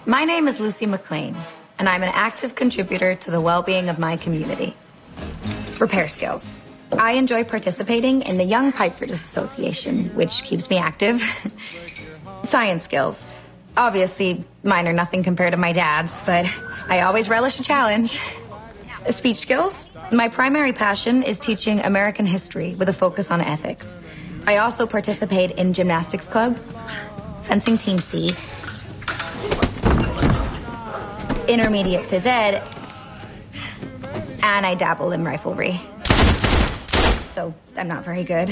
My name is Lucy McLean, and I'm an active contributor to the well-being of my community. Repair skills. I enjoy participating in the Young Pipers Association, which keeps me active. Science skills. Obviously, mine are nothing compared to my dad's, but I always relish a challenge. Speech skills. My primary passion is teaching American history with a focus on ethics. I also participate in gymnastics club, fencing team C, intermediate phys ed, and I dabble in riflery. Though I'm not very good.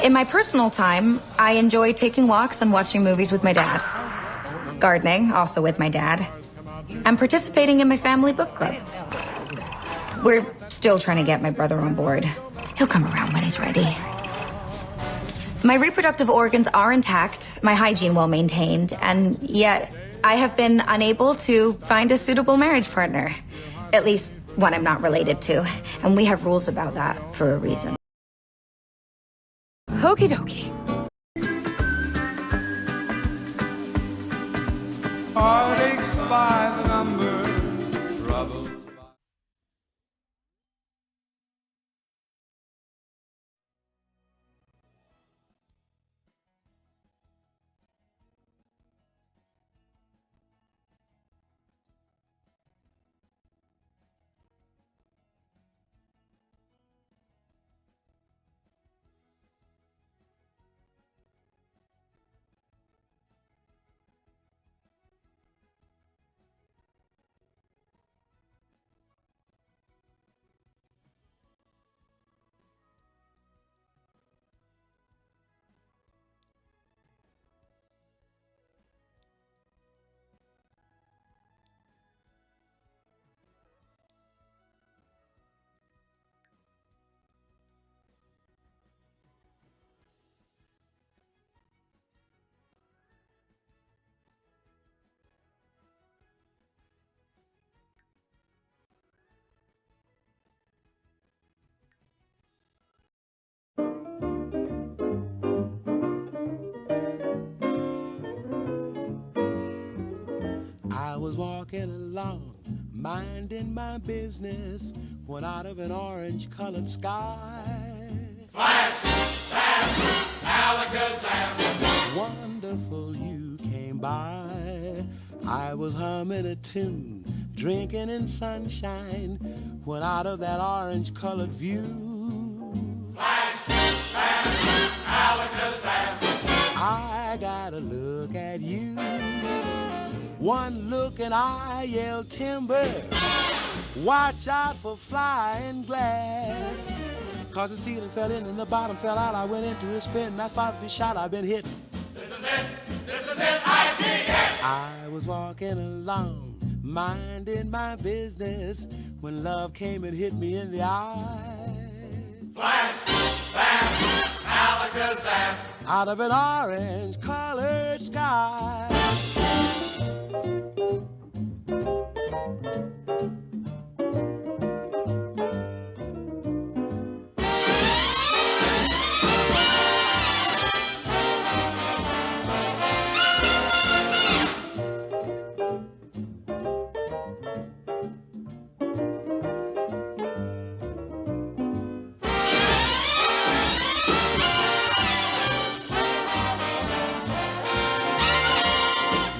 In my personal time, I enjoy taking walks and watching movies with my dad. Gardening, also with my dad. And participating in my family book club. We're still trying to get my brother on board. He'll come around when he's ready. My reproductive organs are intact, my hygiene well maintained, and yet I have been unable to find a suitable marriage partner. At least one I'm not related to. And we have rules about that for a reason. Okie dokie. Heartaches by the number, troubles. I was walking along, minding my business, when out of an orange-colored sky, Flash, flash, alakazam. wonderful you came by. I was humming a tune, drinking in sunshine, when out of that orange-colored view, Flash, flash, alakazam. I got a look at you. One look and I yelled timber. Watch out for flying glass. Cause the ceiling fell in and the bottom fell out. I went into a spin and I started to shout. I've been hit. This is it, I-T-S. I was walking along, minding my business, when love came and hit me in the eye. Flash, flash, alakazam. Out of an orange-colored sky.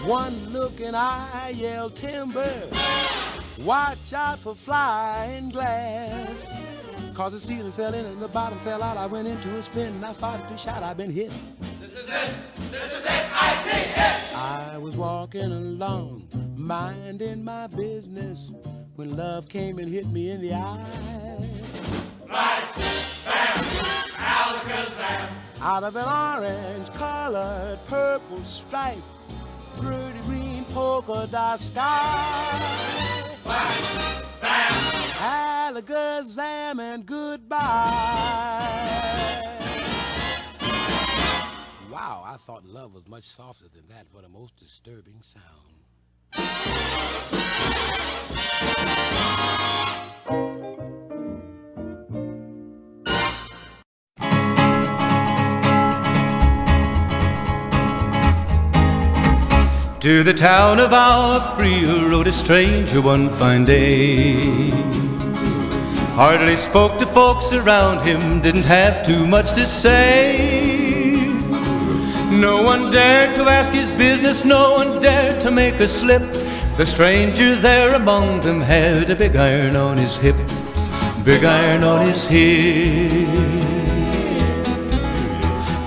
One look and I yelled timber. Watch out for flying glass. Cause the ceiling fell in and the bottom fell out. I went into a spin and I started to shout. I've been hit. This is it, I-T-S. I was walking along, minding my business, when love came and hit me in the eye. Flash, bam, alakazam. Out of an orange-colored purple stripe, pretty green polka dot sky. Flash, bam. Alakazam and goodbye. Wow, I thought love was much softer than that. What a most disturbing sound. To the town of our Frio rode a stranger one fine day. Hardly spoke to folks around him, didn't have too much to say. No one dared to ask his business, no one dared to make a slip. The stranger there among them had a big iron on his hip, big iron on his hip.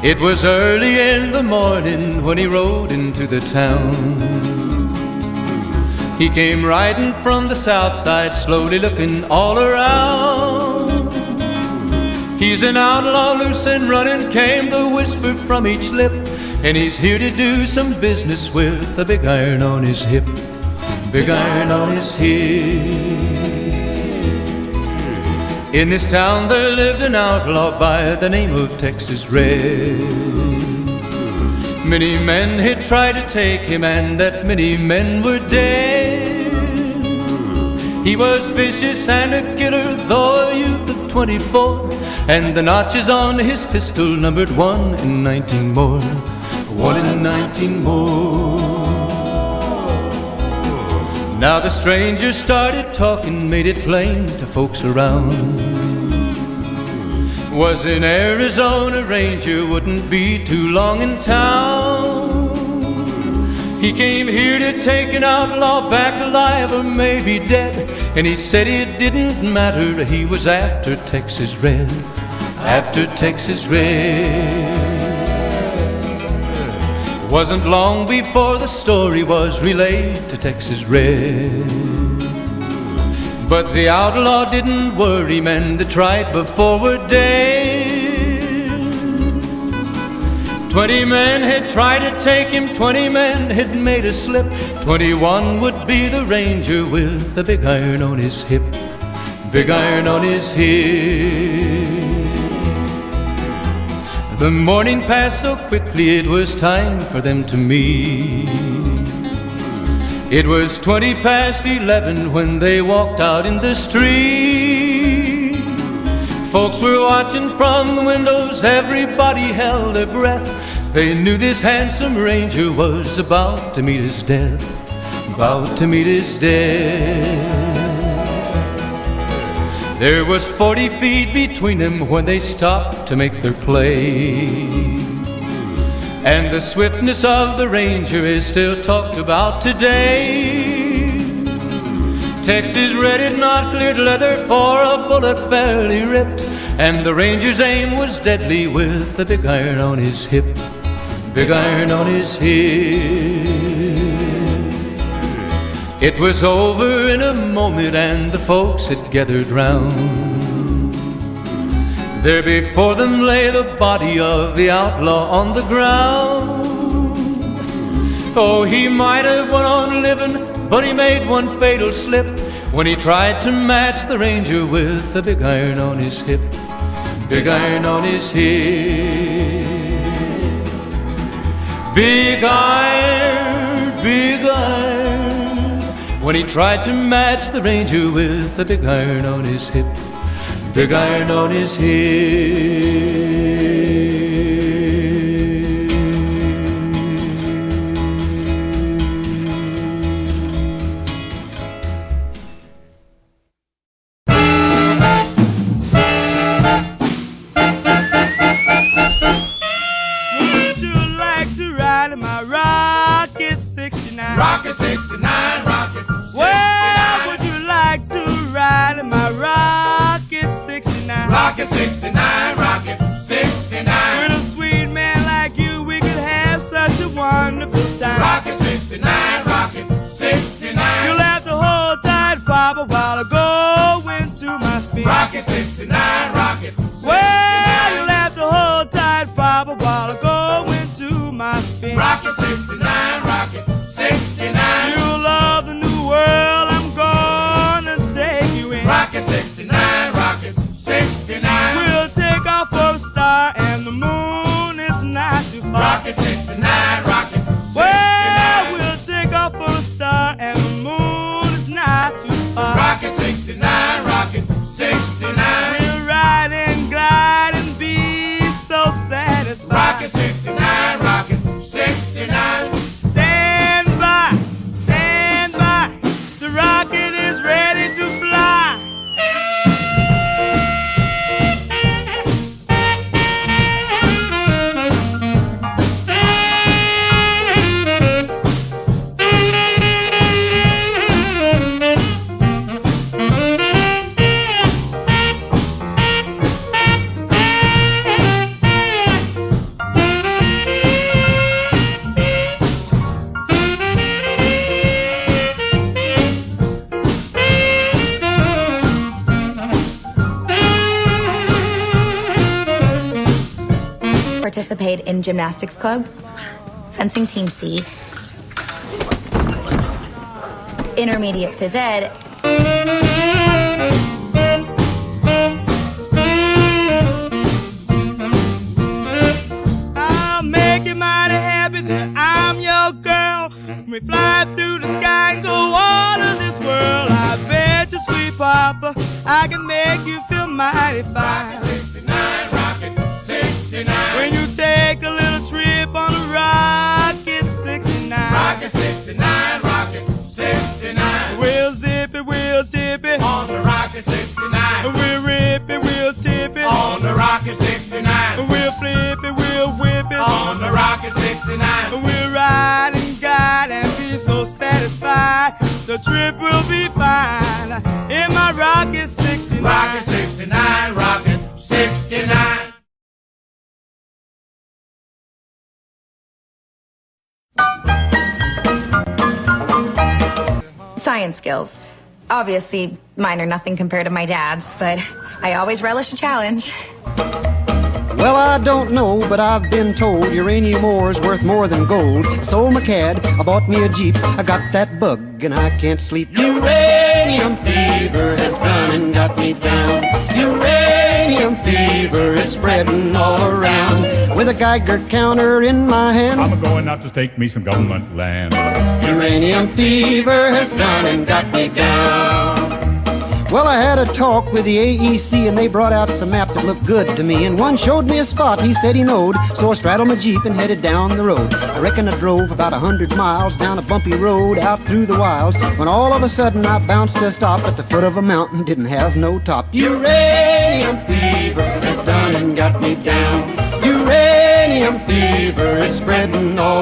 It was early in the morning when he rode into the town. He came riding from the south side, slowly looking all around. He's an outlaw, loose and running, came the whisper from each lip, and he's here to do some business with a big iron on his hip, big iron on his hip. In this town there lived an outlaw by the name of Texas Red. Many men had tried to take him, and that many men were dead. He was vicious and a killer, though a youth of 24, and the notches on his pistol numbered 1 in 19 more, 1 in 19 more. Now the stranger started talking, made it plain to folks around. Was an Arizona Ranger, wouldn't be too long in town. He came here to take an outlaw back alive or maybe dead, and he said it didn't matter, he was after Texas Red, after Texas Red. Wasn't long before the story was relayed to Texas Red. But the outlaw didn't worry, men that tried before were dead. 20 men had tried to take him, 20 men had made a slip. 21 would be the Ranger with the big iron on his hip, big iron on his hip. The morning passed so quickly, it was time for them to meet. It was 20 past 11 when they walked out in the street. Folks were watching from the windows, everybody held their breath. They knew this handsome Ranger was about to meet his death, about to meet his death. There was 40 feet between them when they stopped to make their play. And the swiftness of the Ranger is still talked about today. Texas Red had not cleared leather for a bullet fairly ripped, and the Ranger's aim was deadly with the big iron on his hip, big iron on his hip. It was over in a moment and the folks had gathered round. There before them lay the body of the outlaw on the ground. Oh, he might have went on living, but he made one fatal slip when he tried to match the Ranger with the big iron on his hip, big iron on his hip. Big iron, big iron, when he tried to match the Ranger with the big iron on his hip, big iron on his hip. Would you like to ride in my Rocket 69? Rocket 69, rocket 69. Well, would you like to ride in my Rocket 69? Rocket 69, rocket 69. With a sweet man like you, we could have such a wonderful time. Rocket 69, rocket 69. You'll have to hold tight, Papa, while I go into my spin. Rocket 69, rocket 69. Well, you'll have to hold tight, Papa, while I go into my spin. Rocket 69, rocket 69. You'll love the new world I'm gonna take you in. Rocket 69, rocket 69. We'll take off for a star and the moon is not too far. Rocket 69, rocket 69. participate in gymnastics club, fencing team C, intermediate phys ed. I'll make you mighty happy that I'm your girl. We fly through the sky and go all of this world. I bet you, sweet papa, I can make you feel mighty fine. Rocket 69, Rocket 69. When you take a little trip on a Rocket 69. Rocket 69, Rocket 69. We'll zip it, we'll tip it. On the Rocket 69. We'll rip it, we'll tip it. On the Rocket 69. We'll flip it, we'll whip it. On the Rocket 69. We'll ride and guide and be so satisfied. The trip will be fine in my Rocket 69. Rocket 69, Rocket 69. Science skills. Obviously, mine are nothing compared to my dad's, but I always relish a challenge. Well, I don't know, but I've been told uranium ore is worth more than gold. Sold my cad, I bought me a Jeep, I got that bug and I can't sleep. Uranium fever has done and got me down. Uranium fever is spreading all around. With a Geiger counter in my hand, I'm going out to stake me some government land. uranium fever has done and got me down. Well, I had a talk with the AEC and they brought out some maps that looked good to me. And one showed me a spot he said he knowed, so I straddled my Jeep and headed down the road. I reckon I drove about 100 miles down a bumpy road out through the wilds, when all of a sudden I bounced to a stop at the foot of a mountain, didn't have no top. Uranium fever has done and got me down. Uranium fever is spreading all